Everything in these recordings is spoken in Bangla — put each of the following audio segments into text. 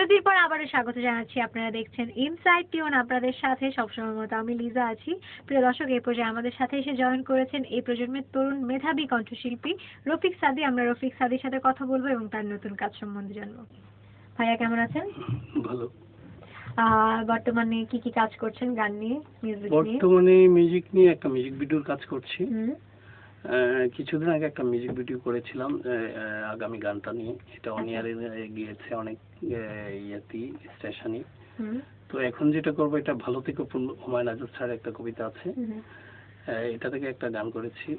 বিরতির পর আবারও স্বাগত জানাচ্ছি। আপনারা দেখছেন ইনসাইড টিউন, আপনাদের সাথে সবসময় মতো আমি লিজা আছি। প্রিয় দর্শক, এই পর্যায়ে আমাদের সাথে এসে জয়েন করেছেন এই প্রজন্মের তরুণ মেধাবী কণ্ঠশিল্পী রফিক সাদি। আমরা রফিক সাদির সাথে কথা বলবো এবং তার নতুন কাজ সম্বন্ধে জানবো। ভাইয়া কেমন আছেন? ভালো। বর্তমানে কি কি কাজ করছেন গান নিয়ে, মিউজিক নিয়ে? বর্তমানে মিউজিক নিয়ে একটা মিউজিক ভিডিওর কাজ করছি। কিছুদিন আগে একটা মিউজিক ভিডিও করেছিলাম আগামী গানটা নিয়ে। এটা অনিয়ারে গিয়েছে অনেক স্টেশনে। তো এখন যেটা করবো, এটা ভালো থেকে ফুল হুমায়ুন আজাদ স্যার একটা কবিতা আছে, এটা থেকে একটা গান করেছি।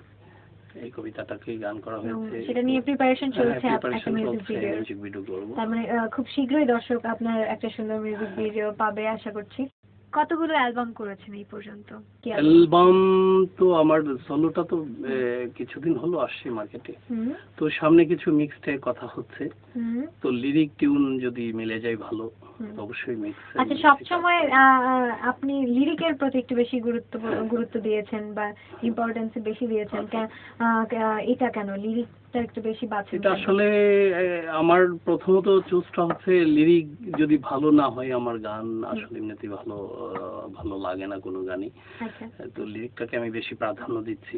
এই কবিতাটাকে গান করা হয়েছে, সেটা নিয়ে প্রিপারেশন চলছে। একটা মিউজিক ভিডিও করব। তার মানে খুব শীঘ্রই দর্শক আপনার একটা সুন্দর মিউজিক ভিডিও পাবে আশা করছি। কতগুলো অ্যালবাম করেছেন এই পর্যন্ত? অ্যালবাম তো আমার সোলোটা তো কিছুদিন হলো আসছে মার্কেটে। তো সামনে কিছু মিক্সড কথা হচ্ছে, তো লিরিক টিউন যদি মিলে যায় ভালো, অবশ্যই মিক্স। আচ্ছা, সবসময় আপনি লিরিকের প্রতি একটু বেশি গুরুত্ব দিয়েছেন বা ইম্পর্টেন্স বেশি দিয়েছেন, এটা কেন লিরিকটা একটু বেশি বাছছেন? এটা আসলে আমার প্রথমত চুজটা হচ্ছে লিরিক যদি ভালো না হয় আমার গান আসলে এমনিতেই ভালো লাগে না কোনো গানই। তো লিরিকটাকে আমি বেশি প্রাধান্য দিচ্ছি।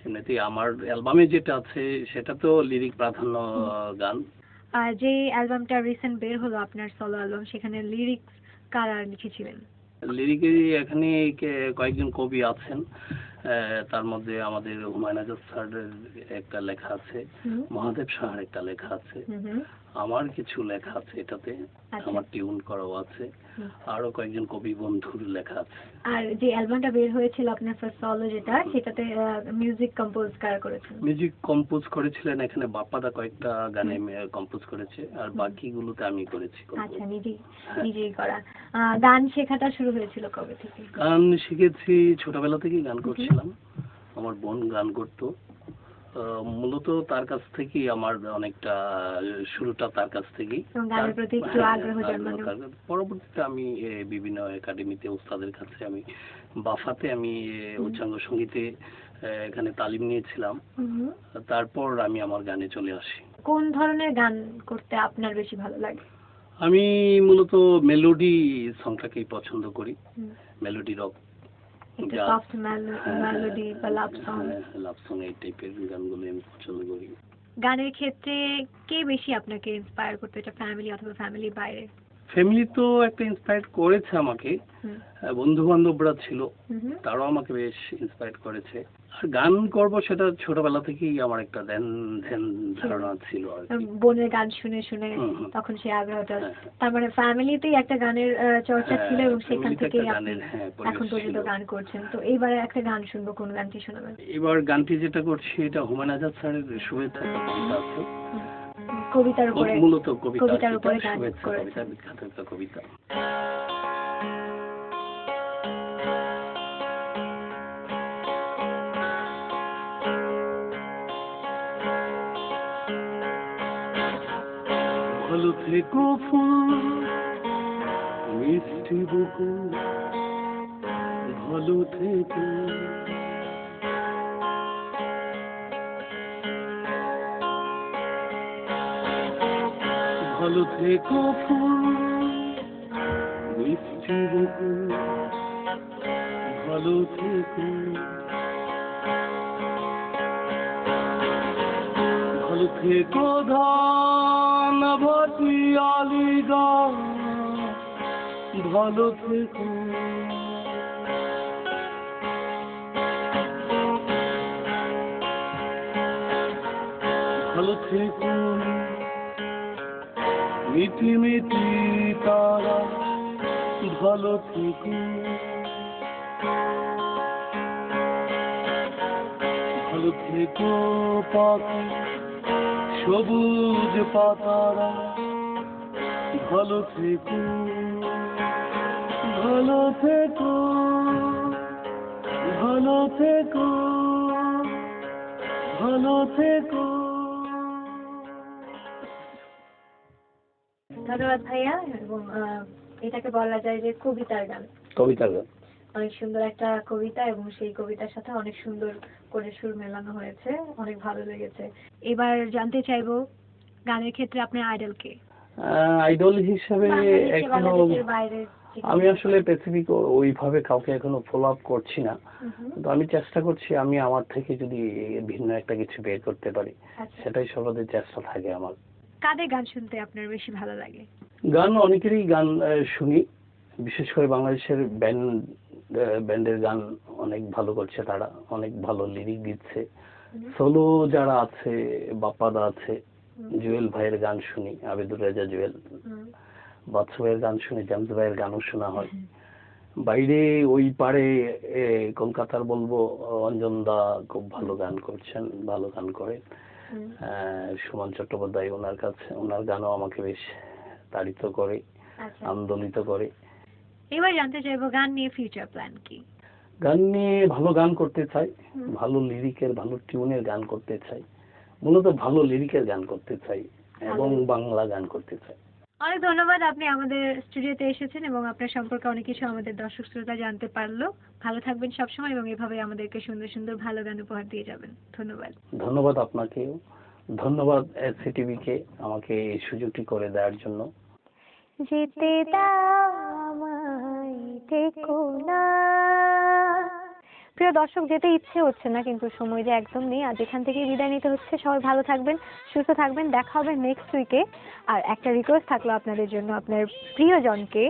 এমনিতেই আমার অ্যালবামে যেটা আছে সেটা তো লিরিক প্রাধান্য গান। যে অ্যালবামটা রিসেন্ট বের হলো আপনার সোলো অ্যালবাম, সেখানে লিরিক্স কারা লিখেছিলেন? লিরিকে এখানে কয়েকজন কবি আছেন, তার মধ্যে আমাদের হুমায়ুন আজাদ স্যারের একটা লেখা আছে, মহাদেব সাহার একটা লেখা আছে, আমার কিছু লেখা আছে এটাতে, আমার টিউন করাও আছে, আরো কয়েকজন কবি বন্ধুর লেখা আছে। আর যে অ্যালবামটা বের হয়েছিল আপনার ফার্স্ট সলো যেটা, সেটাতে মিউজিক কম্পোজ কারা করেছেন? মিউজিক কম্পোজ করেছিলেন এখানে বাপ্পাদা, কয়েকটা গানে কম্পোজ করেছে, আর বাকিগুলোতে আমি করেছি। আচ্ছা, নিজেই করা। গান শেখাটা শুরু হয়েছিল কবে থেকে? গান শিখেছি ছোটবেলা থেকেই, গান করছিলাম। আমার বোন গান করতো, মূলত তার কাছ থেকেই আমার অনেকটা শুরুটা, তার কাছ থেকেই। গানের প্রতি একটু আগ্রহ জন্মালো। পরবর্তীতে আমি বিভিন্ন একাডেমিতে ওস্তাদের কাছে, আমি বাফাতে আমি উচ্চাঙ্গ সঙ্গীতে এখানে তালিম নিয়েছিলাম। তারপর আমি আমার গানে চলে আসি। কোন ধরনের গান করতে আপনার বেশি ভালো লাগে? আমি মূলত মেলোডি সংটাকেই পছন্দ করি, মেলোডি রক, সফট মেলোডি বা লাভ সং এই টাইপের গানগুলো আমি পছন্দ করি। গানের ক্ষেত্রে কে বেশি আপনাকে ইন্সপায়ার করতে, এটা ফ্যামিলি অথবা ফ্যামিলির বাইরে? ফ্যামিলি তো একটা ইন্সপায়ার করেছে আমাকে, বন্ধু বান্ধবরা ছিল, তারাও আমাকে বেশ ইন্সপায়ার করেছে। আর গান করব সেটা ছোটবেলা থেকেই আমার একটা ধ্যান ধারণা ছিল। বোনের গান শুনে শুনে তখন সেই আগ্রহটা, তার মানে ফ্যামিলিতেই একটা গানের চর্চা ছিল এবং সেখান থেকে এখন পর্যন্ত গান করছেন। তো এইবারে একটা গান শুনবো, কোন গানটি শোনাবেন? এবার গানটি যেটা করছি এটা হুমায়ুন আজাদ স্যারের শুভেচ্ছা কবিতা আছে, কবিতার উপরে, মূলত কবিতার উপরে গান কবিতা, বিখ্যাত একটা কবিতা। ভালো থেকো ফুল মিষ্টি বুকু, ভালো থেকো, ভালো থেকো ফুল মিষ্টি বুকু, ভালো থেকো, ভালো থেকো ধান ভর্তি আলিগড়, ভালো থেকো, ভালো থেকো মিটি মিটি তারা, ভালো থেকো, ভালো থেকো পাখি সবুজ পাতারা, ভালো থেকো, ভালো থেকো, ভালো থেকো, ভালো থেকো। ধন্যবাদ ভাইয়া। এবং এটাকে বলা যায় যে কবিতার গান। অনেক সুন্দর একটা কবিতা এবং সেই কবিতার সাথে অনেক সুন্দর করে সুর মেলানো হয়েছে, অনেক ভালো লেগেছে। এবার জানতে চাইবো গানের ক্ষেত্রে আপনার আইডল কে? আইডল হিসেবে বাংলাদেশে, এখনো বাংলাদেশের বাইরে আমি আসলে স্পেসিফিক ওইভাবে কাউকে এখনো ফলো আপ করছি না, তো আমি চেষ্টা করছি আমি আমার থেকে যদি ভিন্ন একটা কিছু বের করতে পারি, আচ্ছা। সেটাই সর্বদা চেষ্টা থাকে আমার। কাদের গান শুনতে আপনার বেশি ভালো লাগে? গান অনেকেরই গান শুনি, বিশেষ করে বাংলাদেশের ব্যান্ডের গান অনেক ভালো করছে, তারা অনেক ভালো লিরিক দিচ্ছে। সোলো যারা আছে, বাপ্পাদা আছে, জুয়েল ভাইয়ের গান শুনি, আবেদুর রাজা জুয়েল, বাদশা ভাইয়ের গান শুনি, জেমস ভাইয়ের গানও শোনা হয়। বাইরে ওই পারে কলকাতার বলবো অঞ্জন দা খুব ভালো গান করছেন, ভালো গান করে। সুমন চট্টোপাধ্যায়, ওনার গানও আমাকে বেশ তাড়িত করে, আন্দোলিত করে। এবার জানতে চাইবো গান নিয়ে ফিউচার প্ল্যান কি? গান নিয়ে ভালো গান করতে চাই, ভালো লিরিকের, ভালো টিউনের গান করতে চাই, মূলত ভালো লিরিকের গান করতে চাই এবং বাংলা গান করতে চাই। অনেক ধন্যবাদ, আপনি আমাদের স্টুডিওতে এসেছেন এবং আপনার সম্পর্কে অনেক কিছু আমাদের দর্শক শ্রোতা জানতে পারলো। ভালো থাকবেন সবসময় এবং এভাবে আমাদেরকে সুন্দর সুন্দর ভালো গান উপহার দিয়ে যাবেন। ধন্যবাদ। ধন্যবাদ আপনাকেও, ধন্যবাদ এসসিটিভি কে আমাকে এই সুযোগটি করে দেওয়ার জন্য। যেতে দাও আমায় থেকো না। প্রিয় দর্শক, যেতে ইচ্ছে হচ্ছে না কিন্তু সময় যে একদম নেই, আজ এখান থেকে বিদায় নিতে হচ্ছে। সবাই ভালো থাকবেন, সুস্থ থাকবেন, দেখা হবে নেক্সট উইকে। আর একটা রিকোয়েস্ট থাকলো আপনাদের জন্য, আপনার প্রিয়জনকে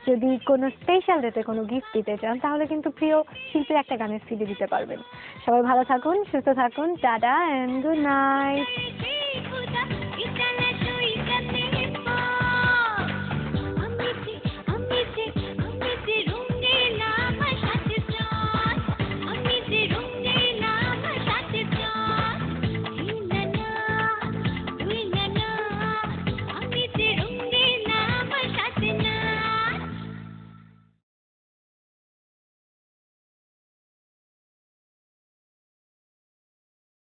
যদি কোনো স্পেশাল ডেতে কোনো গিফট দিতে চান তাহলে কিন্তু প্রিয় শিল্পীর একটা গানের সিডি দিতে পারবেন। সবাই ভালো থাকুন, সুস্থ থাকুন, টাটা এন্ড গুড নাইট।